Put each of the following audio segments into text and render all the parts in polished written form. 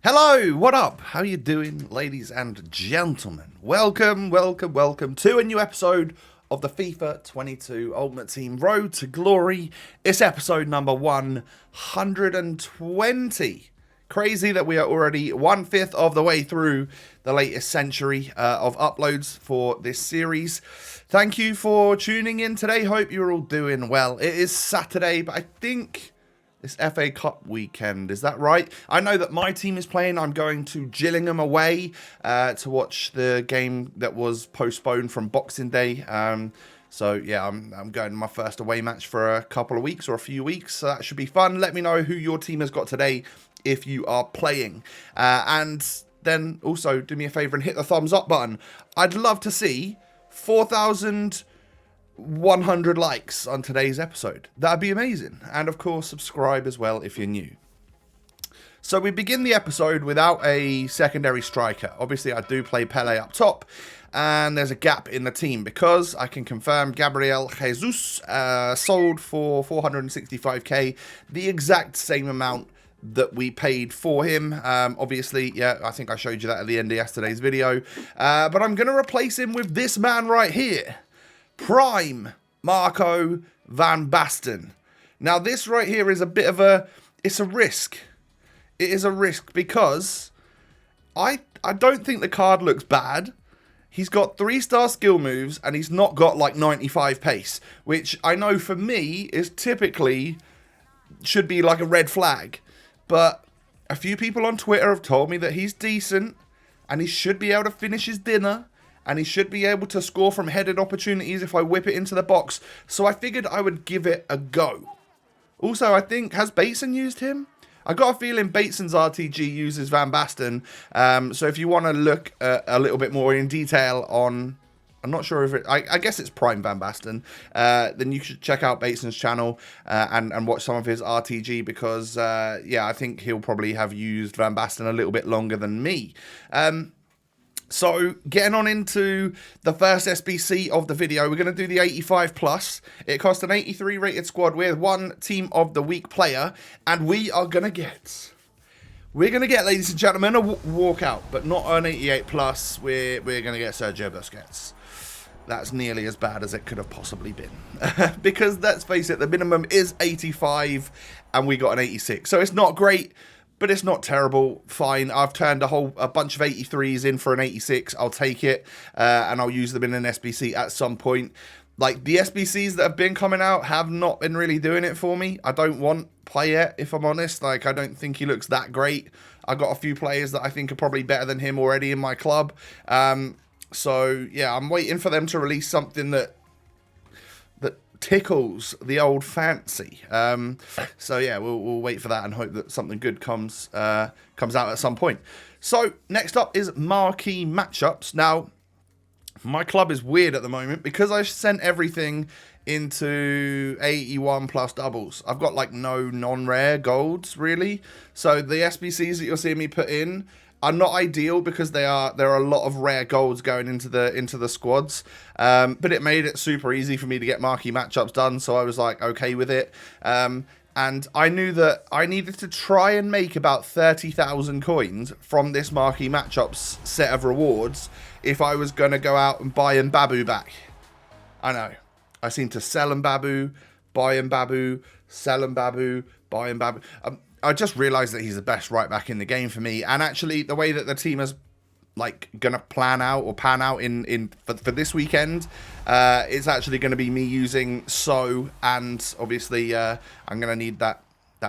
Hello, what up? How you doing, ladies and gentlemen? Welcome to a new episode of the FIFA 22 Ultimate Team Road to Glory. It's episode number 120. Crazy that we are already 1/5 of the way through the latest century of uploads for this series. Thank you for tuning in today. Hope you're all doing well. It is Saturday, but I think it's FA Cup weekend, is that right? I know that my team is playing. I'm going to Gillingham away to watch the game that was postponed from Boxing Day. So yeah, I'm going to my first away match for a couple of weeks or a few weeks. So that should be fun. Let me know who your team has got today if you are playing. And then also do me a favour and hit the thumbs up button. I'd love to see 4,100 likes on today's episode. That'd be amazing. And of course, subscribe as well if you're new. So we begin the episode without a secondary striker. Obviously, I do play Pele up top, and there's a gap in the team because I can confirm Gabriel Jesus sold for 465k, the exact same amount that we paid for him. Obviously, yeah, I think I showed you that at the end of yesterday's video. But I'm going to replace him with this man right here. Prime Marco van Basten. Now this right here is a bit of it's a risk. It is a risk because I don't think the card looks bad. He's got 3-star skill moves and he's not got like 95 pace, which I know for me is typically should be like a red flag. But a few people on Twitter have told me that he's decent and he should be able to finish his dinner. And he should be able to score from headed opportunities if I whip it into the box. So I figured I would give it a go. Also, I think, has Bateson used him? I got a feeling Bateson's RTG uses Van Basten. So if you want to look a little bit more in detail on, I'm not sure if it, I guess it's Prime Van Basten, then you should check out Bateson's channel and watch some of his RTG because, yeah, I think he'll probably have used Van Basten a little bit longer than me. So, getting on into the first SBC of the video, we're going to do the 85 plus. It cost an 83 rated squad with one team of the week player, and we're going to get, ladies and gentlemen, a walkout, but not an 88 plus. We're going to get Sergio Busquets. That's nearly as bad as it could have possibly been. Because let's face it, the minimum is 85, and we got an 86. So it's not great, but it's not terrible. Fine. I've turned a bunch of 83s in for an 86. I'll take it. And I'll use them in an SBC at some point. Like, the SBCs that have been coming out have not been really doing it for me. I don't want Payet, if I'm honest. Like, I don't think he looks that great. I got a few players that I think are probably better than him already in my club. So, yeah, I'm waiting for them to release something that tickles the old fancy. So yeah, we'll wait for that and hope that something good comes out at some point. So next up is marquee matchups. Now my club is weird at the moment because I sent everything into 81 plus doubles. I've got like no non-rare golds really. So the SBCs that you're seeing me put in are not ideal because there are a lot of rare golds going into the squads, but it made it super easy for me to get marquee matchups done, so I was like okay with it. And I knew that I needed to try and make about 30,000 coins from this marquee matchups set of rewards if I was going to go out and buy Mbabu back. I know, I seem to sell Mbabu, buy Mbabu, sell Mbabu, buy Mbabu. I just realised that he's the best right back in the game for me. And actually, the way that the team is like gonna pan out in for this weekend, it's actually going to be me using and obviously I'm going to need that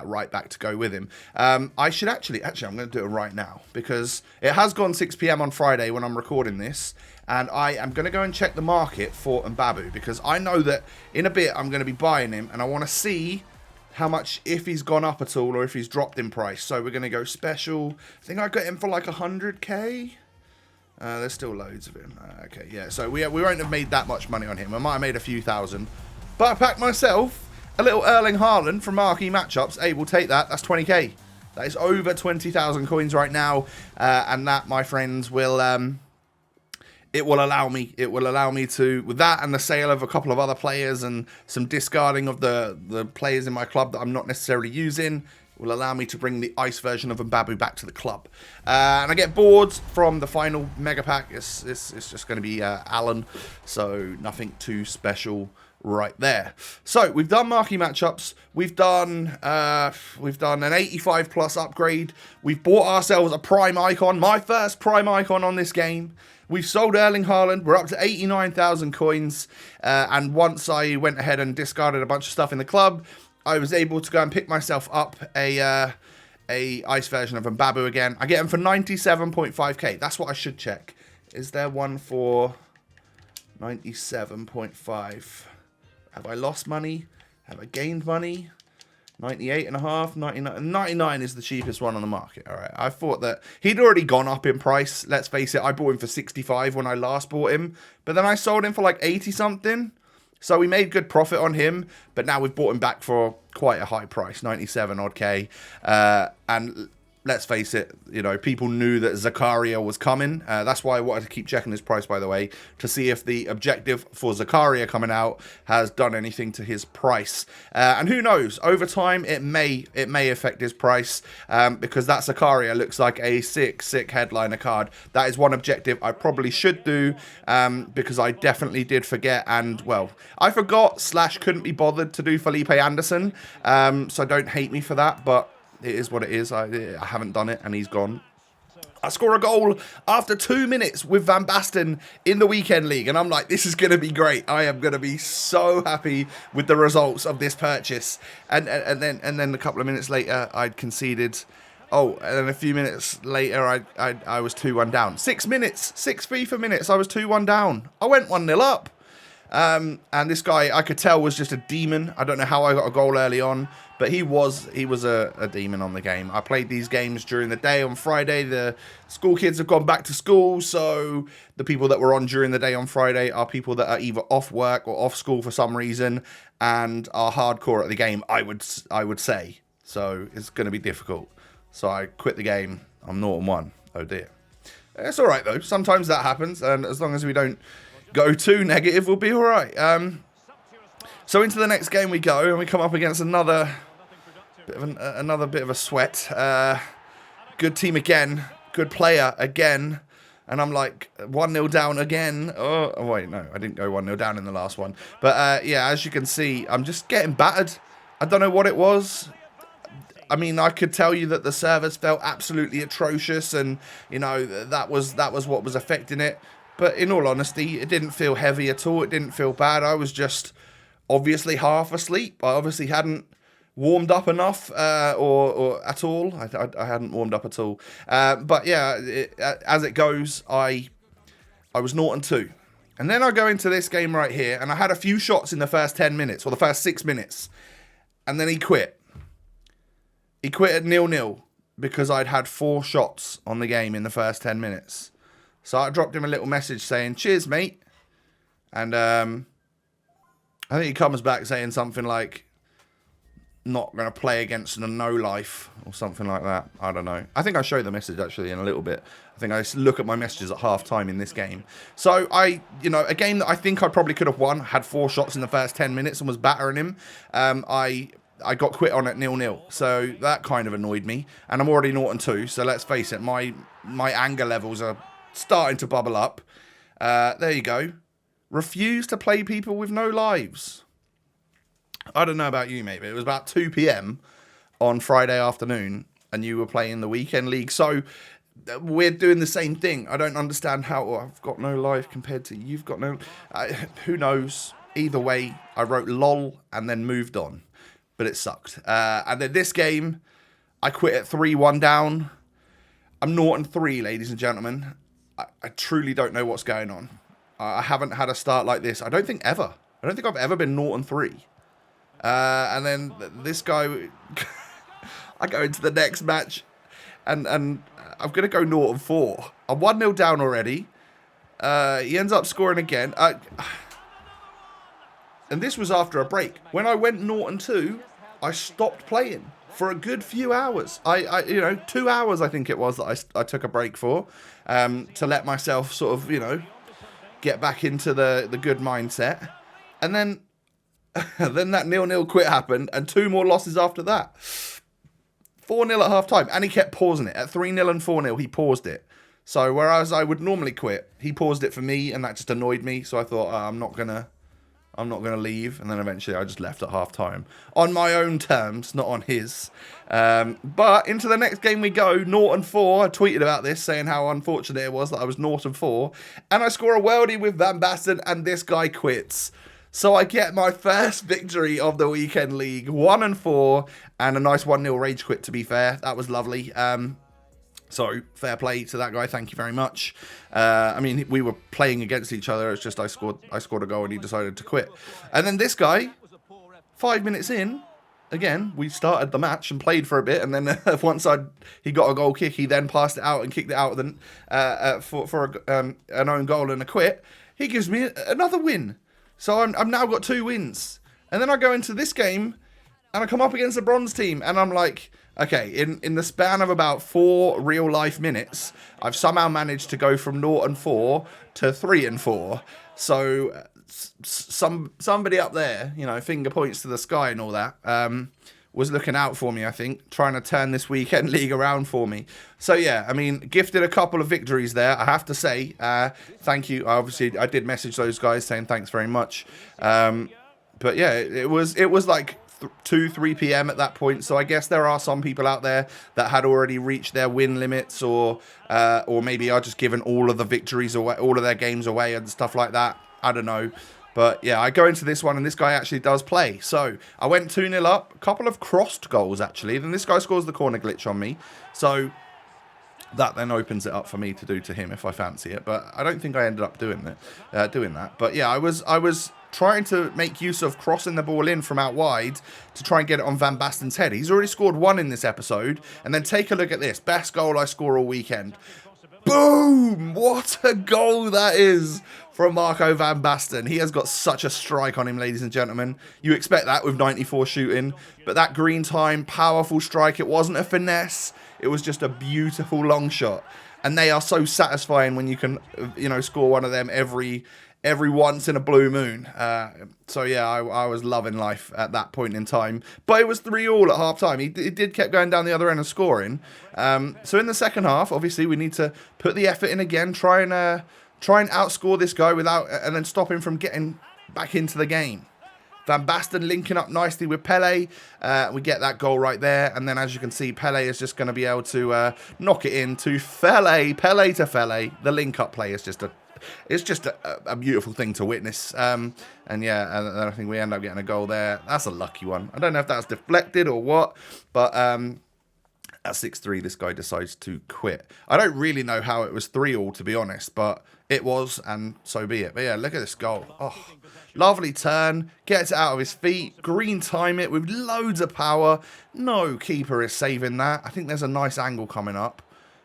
right back to go with him. I should actually I'm going to do it right now because it has gone 6 p.m. on Friday when I'm recording this, and I am going to go and check the market for Mbabu because I know that in a bit I'm going to be buying him, and I want to see how much, if he's gone up at all or if he's dropped in price. So we're going to go special. I think I got him for like 100k. There's still loads of him. Okay, yeah. So we won't have made that much money on him. I might have made a few thousand. But I packed myself a little Erling Haaland from marquee matchups. Hey, we'll take that. That's 20k. That is over 20,000 coins right now. And that, my friends, will it will allow me to, with that and the sale of a couple of other players and some discarding of the players in my club that I'm not necessarily using, will allow me to bring the ice version of Mbabu back to the club. And I get boards from the final mega pack. It's just going to be Alan, so nothing too special right there. So we've done marquee matchups. We've done an 85 plus upgrade. We've bought ourselves a prime icon, my first prime icon on this game. We've sold Erling Haaland. We're up to 89,000 coins. And once I went ahead and discarded a bunch of stuff in the club, I was able to go and pick myself up a ice version of Mbabu again. I get him for 97.5k. That's what I should check. Is there one for 97.5? Have I lost money? Have I gained money? 98.5, 99 is the cheapest one on the market. All right, I thought that he'd already gone up in price. Let's face it, I bought him for 65 when I last bought him, but then I sold him for like 80 something. So we made good profit on him, but now we've bought him back for quite a high price, 97 odd K. And let's face it, you know, people knew that Zakaria was coming. That's why I wanted to keep checking his price, by the way, to see if the objective for Zakaria coming out has done anything to his price. And who knows, over time, it may affect his price, because that Zakaria looks like a sick headliner card. That is one objective I probably should do, because I definitely did forget, and, well, I forgot / couldn't be bothered to do Felipe Anderson, so don't hate me for that, but it is what it is. I haven't done it, and he's gone. I score a goal after 2 minutes with Van Basten in the weekend league, and I'm like, this is going to be great. I am going to be so happy with the results of this purchase. And then a couple of minutes later, I'd conceded. Oh, and then a few minutes later, I was 2-1 down. 6 minutes, 6 FIFA minutes, I was 2-1 down. I went 1-0 up. And this guy, I could tell, was just a demon. I don't know how I got a goal early on, but he was a demon on the game. I played these games during the day on Friday. The school kids have gone back to school, so the people that were on during the day on Friday are people that are either off work or off school for some reason and are hardcore at the game, I would say. So it's going to be difficult. So I quit the game. I'm 0-1. Oh dear. It's all right though. Sometimes that happens, and as long as we don't go too negative, we'll be all right. So into the next game we go, and we come up against another bit of a sweat. Good team again, good player again, and I'm like 1-0 down again. Oh wait, no, I didn't go 1-0 down in the last one. But yeah, as you can see, I'm just getting battered. I don't know what it was. I mean, I could tell you that the servers felt absolutely atrocious, and you know that was what was affecting it. But in all honesty, it didn't feel heavy at all. It didn't feel bad. I was just obviously half asleep. I obviously hadn't warmed up enough, or at all. I hadn't warmed up at all. But yeah, as it goes, I was 0-2. And then I go into this game right here, and I had a few shots in the first 10 minutes, or the first 6 minutes. And then he quit. He quit at 0-0 because I'd had 4 shots on the game in the first 10 minutes. So I dropped him a little message saying, cheers, mate. And I think he comes back saying something like, not going to play against a no-life or something like that. I don't know. I think I show the message actually in a little bit. I think I look at my messages at half-time in this game. So a game that I think I probably could have won, had 4 shots in the first 10 minutes and was battering him. I got quit on at 0-0. So that kind of annoyed me. And I'm already 0-2. So let's face it, my anger levels are starting to bubble up. There you go. Refuse to play people with no lives. I don't know about you, mate, but it was about 2 p.m. on Friday afternoon, and you were playing the weekend league. So we're doing the same thing. I don't understand how I've got no life compared to you've got no... who knows? Either way, I wrote lol and then moved on. But it sucked. And then this game, I quit at 3-1 down. I'm 0-3, ladies and gentlemen. I truly don't know what's going on. I haven't had a start like this. I don't think ever. I don't think I've ever been 0-3. And then this guy, I go into the next match, and I'm going to go 0-4. I'm 1-0 down already. He ends up scoring again. And this was after a break. When I went 0-2, I stopped playing for a good few hours. 2 hours I think it was that I took a break for, to let myself sort of, get back into the good mindset. And then that 0-0 quit happened, and 2 more losses after that. 4-0 at half-time, and he kept pausing it. At 3-0 and 4-0, he paused it. So whereas I would normally quit, he paused it for me, and that just annoyed me. So I thought, I'm not gonna leave. And then eventually I just left at half-time. On my own terms, not on his. But into the next game we go, 0-4. I tweeted about this, saying how unfortunate it was that I was 0-4. And I score a worldie with Van Basten, and this guy quits. So I get my first victory of the weekend league, 1-4, and a nice 1-0 rage quit, to be fair. That was lovely. So fair play to that guy. Thank you very much. I mean, we were playing against each other. It's just I scored a goal and he decided to quit. And then this guy, 5 minutes in, again, we started the match and played for a bit. And then once he got a goal kick, he then passed it out and kicked it out for an own goal and a quit. He gives me another win. So I've now got 2 wins. And then I go into this game and I come up against the bronze team and I'm like, okay, in the span of about 4 real life minutes, I've somehow managed to go from 0-4 to 3-4. So somebody up there, you know, finger points to the sky and all that, was looking out for me, I think, trying to turn this weekend league around for me. So yeah, I mean, gifted a couple of victories there, I have to say. Thank you. Obviously, I did message those guys saying thanks very much. But yeah, it was like 2-3 p.m. at that point, so I guess there are some people out there that had already reached their win limits, or maybe are just giving all of the victories away, all of their games away and stuff like that. I don't know. But yeah, I go into this one and this guy actually does play. So I went 2-0 up, a couple of crossed goals actually. Then this guy scores the corner glitch on me. So that then opens it up for me to do to him if I fancy it. But I don't think I ended up doing that. But yeah, I was trying to make use of crossing the ball in from out wide to try and get it on Van Basten's head. He's already scored 1 in this episode. And then take a look at this. Best goal I score all weekend. Boom! What a goal that is from Marco Van Basten. He has got such a strike on him, ladies and gentlemen. You expect that with 94 shooting. But that green time, powerful strike. It wasn't a finesse. It was just a beautiful long shot. And they are so satisfying when you can, you know, score one of them every once in a blue moon. So yeah, I was loving life at that point in time. But it was 3-3 at half time. He did kept going down the other end and scoring. So in the second half, obviously we need to put the effort in again, try and outscore this guy and then stop him from getting back into the game. Van Basten linking up nicely with Pele. We get that goal right there. And then as you can see, Pele is just going to be able to knock it in to Pele to Fele. The link up play is just a beautiful thing to witness. And yeah, and I think we end up getting a goal there. That's a lucky one. I don't know if that's deflected or what, but at 6-3, this guy decides to quit. I don't really know how it was 3-3, to be honest, but it was, and so be it. But yeah, look at this goal. Oh, lovely turn. Gets it out of his feet. Green time it with loads of power. No keeper is saving that. I think there's a nice angle coming up.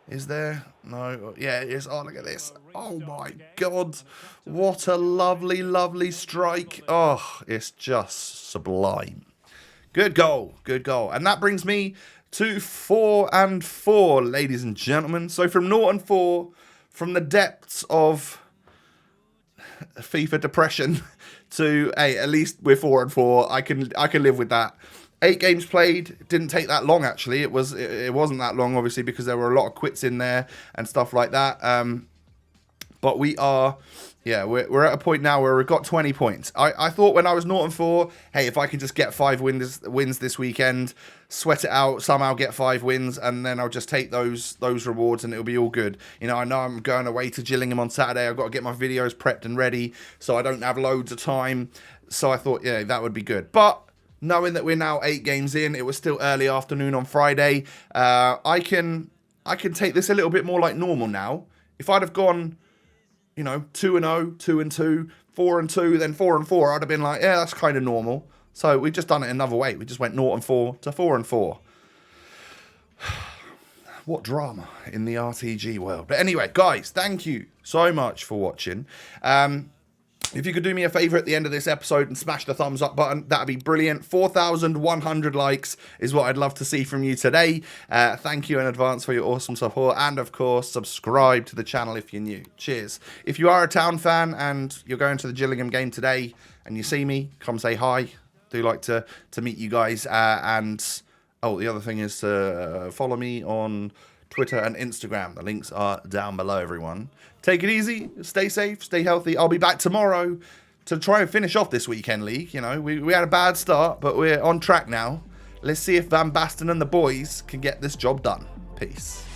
Is there? No. Yeah, it is. Oh, look at this. Oh, my God. What a lovely, lovely strike. Oh, it's just sublime. Good goal. Good goal. And that brings me to 4-4, ladies and gentlemen. So from 0-4, from the depths of FIFA depression to, hey, at least we're 4-4. I can live with that. 8 games played, didn't take that long actually. It wasn't that long, obviously, because there were a lot of quits in there and stuff like that. But we are, yeah, we're at a point now where we've got 20 points. I thought when I was 0-4, hey, if I can just get 5 wins this weekend, sweat it out, somehow get 5 wins, and then I'll just take those rewards and it'll be all good. You know I'm going away to Gillingham on Saturday. I've got to get my videos prepped and ready, so I don't have loads of time. So I thought, yeah, that would be good. But knowing that we're now 8 games in, it was still early afternoon on Friday. I can take this a little bit more like normal now. If I'd have gone, 2-0, 2-2, 4-2, then 4-4, I'd have been like, yeah, that's kind of normal. So we've just done it another way. We just went 0-4 to 4-4. What drama in the RTG world. But anyway, guys, thank you so much for watching. If you could do me a favour at the end of this episode and smash the thumbs up button, that'd be brilliant. 4,100 likes is what I'd love to see from you today. Thank you in advance for your awesome support. And, of course, subscribe to the channel if you're new. Cheers. If you are a Town fan and you're going to the Gillingham game today and you see me, come say hi. Do like to meet you guys. And Oh, the other thing is to follow me on Twitter and Instagram. The links are down below, everyone. Take it easy, stay safe, stay healthy. I'll be back tomorrow to try and finish off this weekend league. You know, we had a bad start, but we're on track now. Let's see if Van Basten and the boys can get this job done. Peace.